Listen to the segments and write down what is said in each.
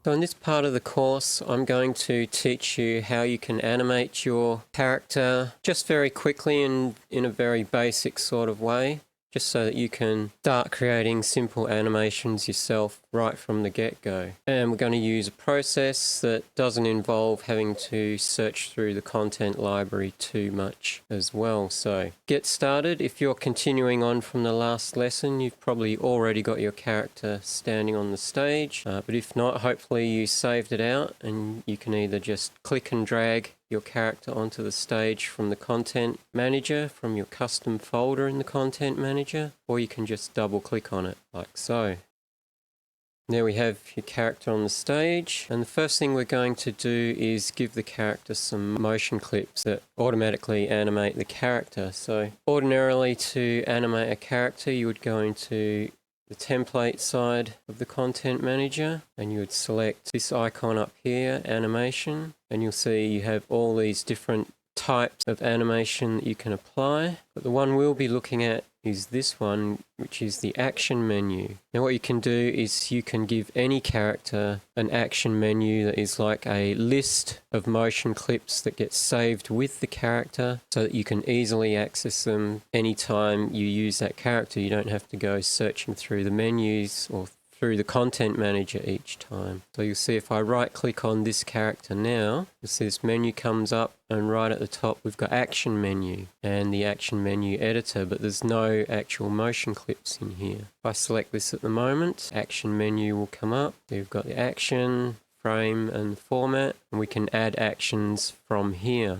So in this part of the course, I'm going to teach you how you can animate your character just very quickly and in a very basic sort of way, just so that you can start creating simple animations yourself right from the get-go. And we're going to use a process that doesn't involve having to search through the content library too much as well. So get started. If you're continuing on from the last lesson, you've probably already got your character standing on the stage, but if not, hopefully you saved it out and you can either just click and drag your character onto the stage from the content manager, from your custom folder in the content manager, or you can just double click on it like so. There we have your character on the stage, and the first thing we're going to do is give the character some motion clips that automatically animate the character. So ordinarily, to animate a character, you would go into the template side of the content manager and you would select this icon up here, animation, and you'll see you have all these different types of animation that you can apply, but the one we'll be looking at is this one, which is the action menu. Now what you can do is you can give any character an action menu that is like a list of motion clips that get saved with the character so that you can easily access them anytime you use that character. You don't have to go searching through the menus or through the content manager each time. So you'll see if I right click on this character now, you'll see this menu comes up, and right at the top we've got action menu and the action menu editor, but there's no actual motion clips in here. If I select this at the moment, action menu will come up. We've got the action, frame and format, and we can add actions from here.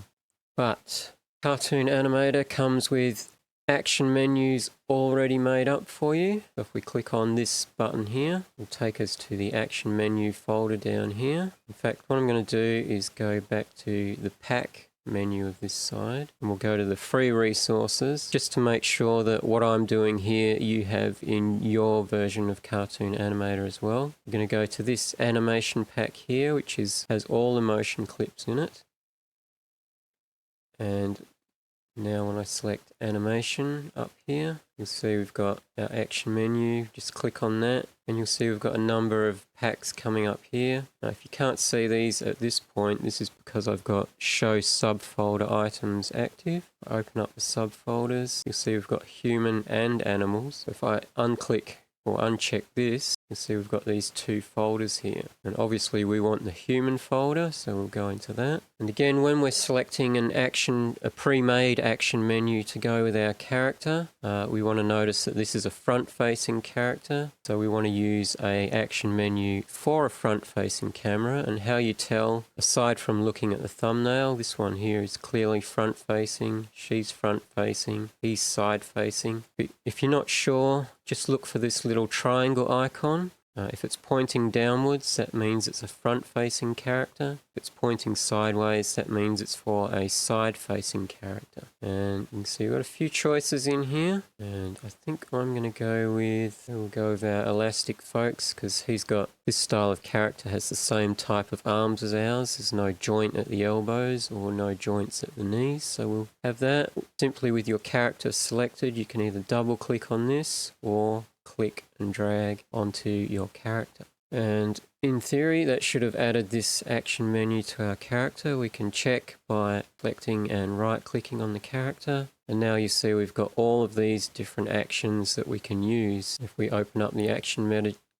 But Cartoon Animator comes with action menus already made up for you. So if we click on this button here, it'll take us to the action menu folder down here. In fact, what I'm going to do is go back to the pack menu of this side, and we'll go to the free resources just to make sure that what I'm doing here you have in your version of Cartoon Animator as well. We're going to go to this animation pack here, which has all the motion clips in it. And now when I select animation up here, you'll see we've got our action menu. Just click on that and you'll see we've got a number of packs coming up here. Now if you can't see these at this point, this is because I've got show subfolder items active. I open up the subfolders, you'll see we've got human and animals. So if I unclick or uncheck this, you'll see we've got these two folders here. And obviously we want the human folder, so we'll go into that. And again, when we're selecting a pre-made action menu to go with our character, we want to notice that this is a front-facing character. So we want to use an action menu for a front-facing camera. And how you tell, aside from looking at the thumbnail, this one here is clearly front-facing, she's front-facing, he's side-facing. If you're not sure, just look for this little triangle icon. If it's pointing downwards, that means it's a front-facing character. If it's pointing sideways, that means it's for a side-facing character. And you can see we've got a few choices in here. And I think I'm going to go with, we'll go with our elastic folks, because he's got, this style of character has the same type of arms as ours. There's no joint at the elbows or no joints at the knees. So we'll have that. Simply with your character selected, you can either double-click on this or click and drag onto your character. And in theory, that should have added this action menu to our character. We can check by selecting and right-clicking on the character. And now you see we've got all of these different actions that we can use. If we open up the action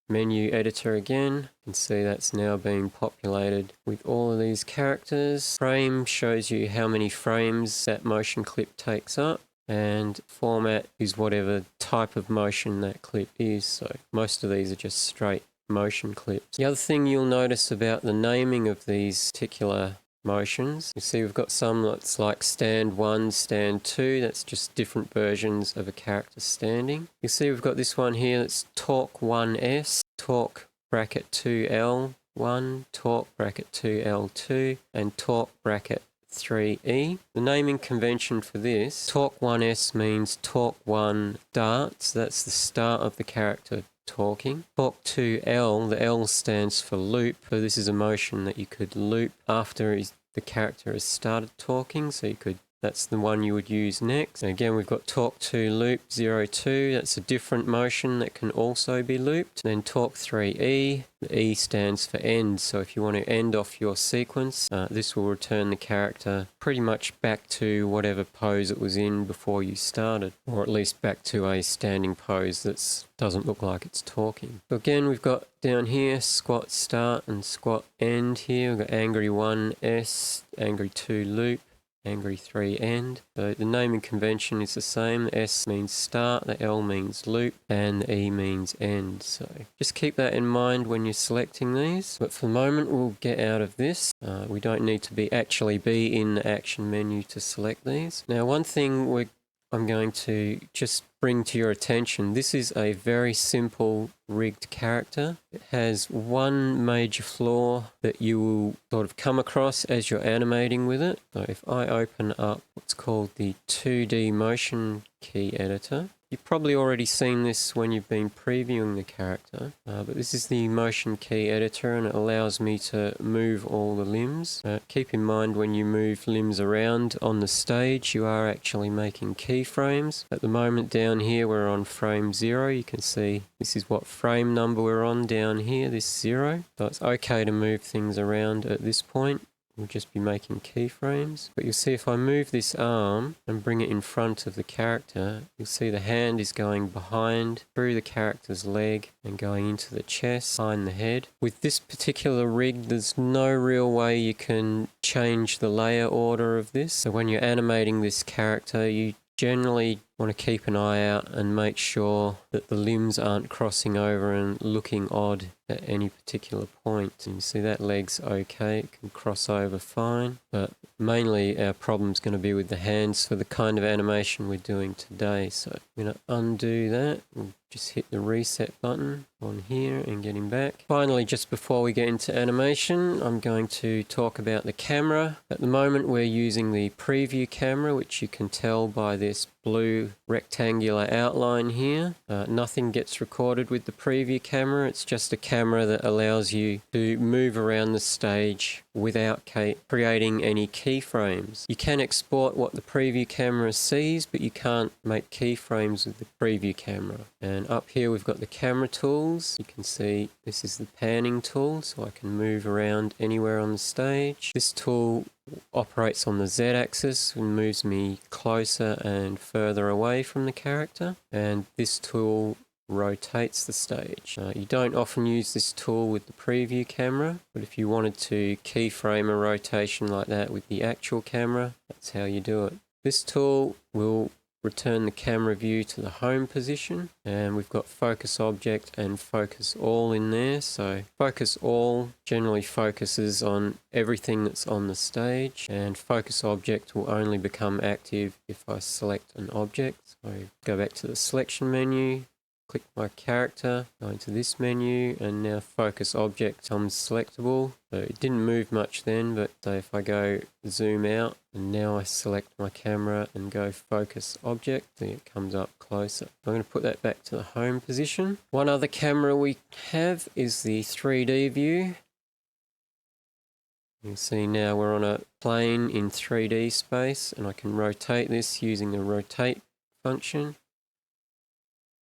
menu editor again, you can see that's now being populated with all of these characters. Frame shows you how many frames that motion clip takes up. And format is whatever type of motion that clip is. So most of these are just straight motion clips. The other thing you'll notice about the naming of these particular motions, you see we've got some that's like stand 1, stand 2, that's just different versions of a character standing. You see we've got this one here that's talk 1S, talk bracket 2L1, talk bracket 2L2, and talk bracket 3E. The naming convention for this, talk 1S means talk 1 start, so that's the start of the character talking. Talk 2L, the L stands for loop, so this is a motion that you could loop after the character has started talking, so you could that's the one you would use next. And again, we've got torque to loop 02, that's a different motion that can also be looped. Then torque 3E, the E stands for end, so if you want to end off your sequence, this will return the character pretty much back to whatever pose it was in before you started, or at least back to a standing pose that doesn't look like it's talking. So again, we've got down here squat start and squat end here. We've got angry 1 S, angry 2 loop, angry 3 end. So the naming convention is the same. The S means start, the L means loop, and the E means end. So just keep that in mind when you're selecting these. But for the moment, we'll get out of this. We don't need to actually be in the action menu to select these. Now, one thing I'm going to just bring to your attention, this is a very simple rigged character. It has one major flaw that you will sort of come across as you're animating with it. So if I open up what's called the 2D motion key editor, you've probably already seen this when you've been previewing the character, but this is the motion key editor and it allows me to move all the limbs. Keep in mind when you move limbs around on the stage, you are actually making keyframes. At the moment down here we're on frame 0. You can see this is what frame number we're on down here, this 0. So it's okay to move things around at this point. We'll just be making keyframes. But you'll see if I move this arm and bring it in front of the character, you'll see the hand is going behind, through the character's leg, and going into the chest, behind the head. With this particular rig, there's no real way you can change the layer order of this. So when you're animating this character, you generally want to keep an eye out and make sure that the limbs aren't crossing over and looking odd at any particular point. And you see that leg's okay, it can cross over fine, but mainly our problem's going to be with the hands for the kind of animation we're doing today. So I'm going to undo that. We'll just hit the reset button on here and get him back. Finally, just before we get into animation, I'm going to talk about the camera. At the moment we're using the preview camera, which you can tell by this blue rectangular outline here. Nothing gets recorded with the preview camera. It's just a camera that allows you to move around the stage without creating any keyframes. You can export what the preview camera sees, but you can't make keyframes with the preview camera. And up here we've got the camera tools. You can see this is the panning tool, so I can move around anywhere on the stage. This tool operates on the Z-axis and moves me closer and further away from the character, and this tool rotates the stage. You don't often use this tool with the preview camera, but if you wanted to keyframe a rotation like that with the actual camera, that's how you do it. This tool will return the camera view to the home position, and we've got focus object and focus all in there. So focus all generally focuses on everything that's on the stage, and focus object will only become active if I select an object. So go back to the selection menu, click my character, go into this menu, and now focus object becomes selectable. So it didn't move much then, but if I go zoom out and now I select my camera and go focus object, then it comes up closer. I'm going to put that back to the home position. One other camera we have is the 3D view. You can see now we're on a plane in 3D space, and I can rotate this using the rotate function.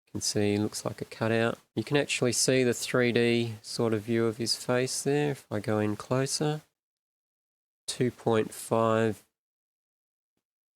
You can see it looks like a cutout. You can actually see the 3D sort of view of his face there if I go in closer. 2.5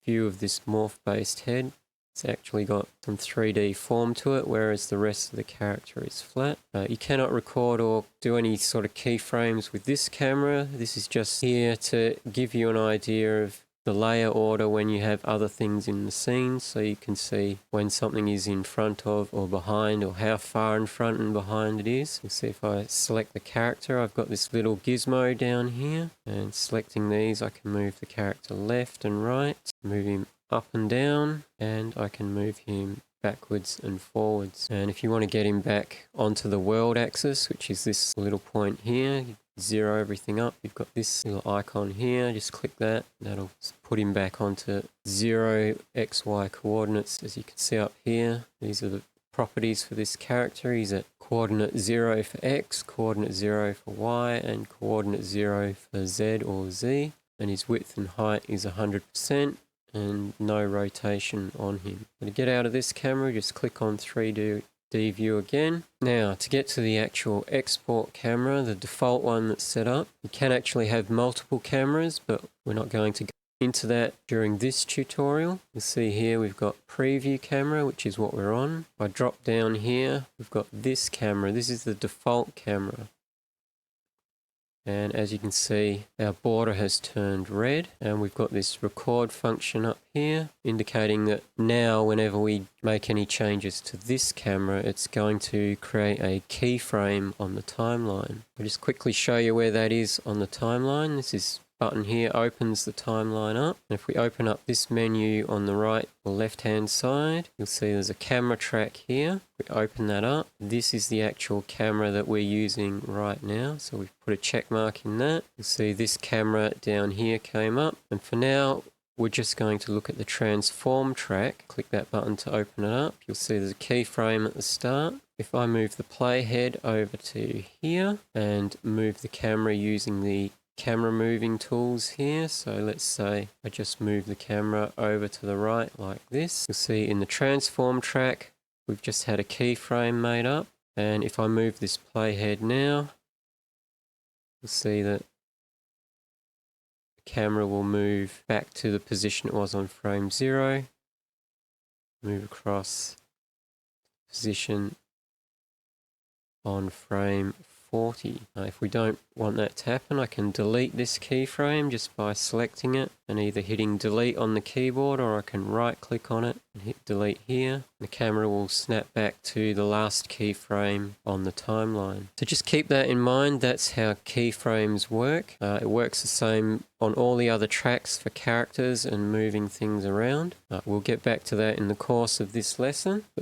view of this morph based head. It's actually got some 3D form to it, whereas the rest of the character is flat. You cannot record or do any sort of keyframes with this camera. This is just here to give you an idea of the layer order when you have other things in the scene, so you can see when something is in front of or behind, or how far in front and behind it is. You'll see if I select the character, I've got this little gizmo down here, and selecting these I can move the character left and right, move him up and down, and I can move him backwards and forwards. And if you want to get him back onto the world axis, which is this little point here, zero everything up, you've got this little icon here, just click that, that'll put him back onto 0 XY coordinates. As you can see up here, these are the properties for this character. He's at coordinate 0 for X, coordinate 0 for Y, and coordinate 0 for Z or Z, and his width and height is 100%, and no rotation on him. To get out of this camera, just click on 3D view again. Now, to get to the actual export camera, the default one that's set up, you can actually have multiple cameras, but we're not going to go into that during this tutorial. You'll see here we've got preview camera, which is what we're on. If I drop down here, we've got this camera. This is the default camera. And as you can see, our border has turned red, and we've got this record function up here indicating that now whenever we make any changes to this camera, it's going to create a keyframe on the timeline. I'll just quickly show you where that is on the timeline. This button here opens the timeline up, and if we open up this menu on the right or left hand side, you'll see there's a camera track here. We open that up. This is the actual camera that we're using right now, so we've put a check mark in that. You'll see this camera down here came up, and for now we're just going to look at the transform track. Click that button to open it up. You'll see there's a keyframe at the start. If I move the playhead over to here and move the camera using the camera moving tools here, so let's say I just move the camera over to the right like this, you'll see in the transform track we've just had a keyframe made up, and if I move this playhead now, you'll see that the camera will move back to the position it was on frame 0, move across position on frame 40. If we don't want that to happen, I can delete this keyframe just by selecting it and either hitting delete on the keyboard, or I can right click on it and hit delete here. The camera will snap back to the last keyframe on the timeline. So just keep that in mind. That's how keyframes work. It works the same on all the other tracks for characters and moving things around. We'll get back to that in the course of this lesson, but